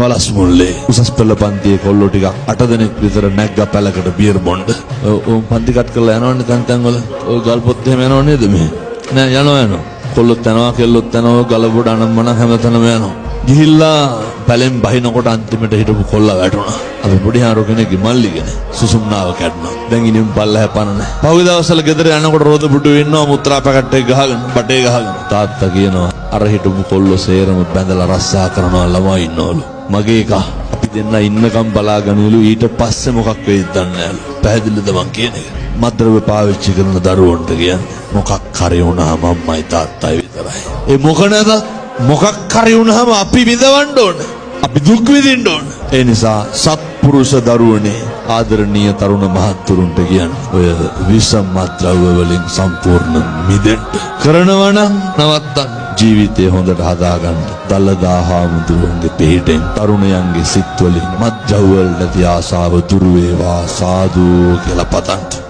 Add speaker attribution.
Speaker 1: වලස් මුල්ලේ උසස් පෙළ පන්තියේ කොල්ලෝ ටික 8 දෙනෙක් විතර නැග්ග පැලකට බියර් බොන්න. ඔව් පන්ති කට් කරලා යනවනේ තැන් තැන් වල. ඔය ගල්පොත් එහෙම යනව නේද මේ? නෑ යනවා. කොල්ලොත් යනවා කෙල්ලොත් යනවා ගලබොඩ අනම්මන හැමතැනම යනවා. ගිහිල්ලා පැලෙන් බහිනකොට අන්තිමට හිටපු කොල්ලා වැටුණා. අපි පොඩි හාරෝ කෙනෙක්ගේ මල්ලිගෙන සුසුම්නාව කැඩුණා. දැන් ඉනින් පල්ලෙහා පන නැහැ. පහුගිය දවස්වල ගෙදර යනකොට රෝද පුටුවේ ඉන්නවා මුත්‍රා පැකට් එක ගහගෙන බටේ ගහගෙන. තාත්තා කියනවා අර හිටපු කොල්ලෝ සේරම බැඳලා රස්සා කරනවා ළමයි ඉන්නවලු. මගේ එක අපි දෙන්න ඉන්නකම් බලාගනිලු ඊට පස්සේ මොකක් වෙයිද දන්නේ නැලු. පැහැදිලිද මං කියන එක? මද්ද්‍රව්‍ය පාවිච්චි කරන දරුවන්ට කියන්නේ මොකක් හරි වුණාම අම්මයි තාත්තයි විතරයි. ඒ මොක නැතත් මොකක් හරි වුණාම අපි විඳවන්න ඕන. අපි දුක් විඳින්න ඕන. ඒ නිසා සත්පුරුෂ දරුවනේ ආදරණීය තරුණ මහත්තුරුන්ට කියන්නේ ඔය විෂම මද්ද්‍රව්‍ය වලින් සම්පූර්ණ මිදෙන්න කරනවා නම් නවත්තන්න. ජීවිතය හොඳට හදාගන්න. දලදා හාමුදුරුවන්ගේ පිහිටෙන් තරුණයන්ගේ සිත් වලින් මද්ද්‍රව්‍ය වලට ආසාව දුරු වේවා සාදු කියලා පතන්න.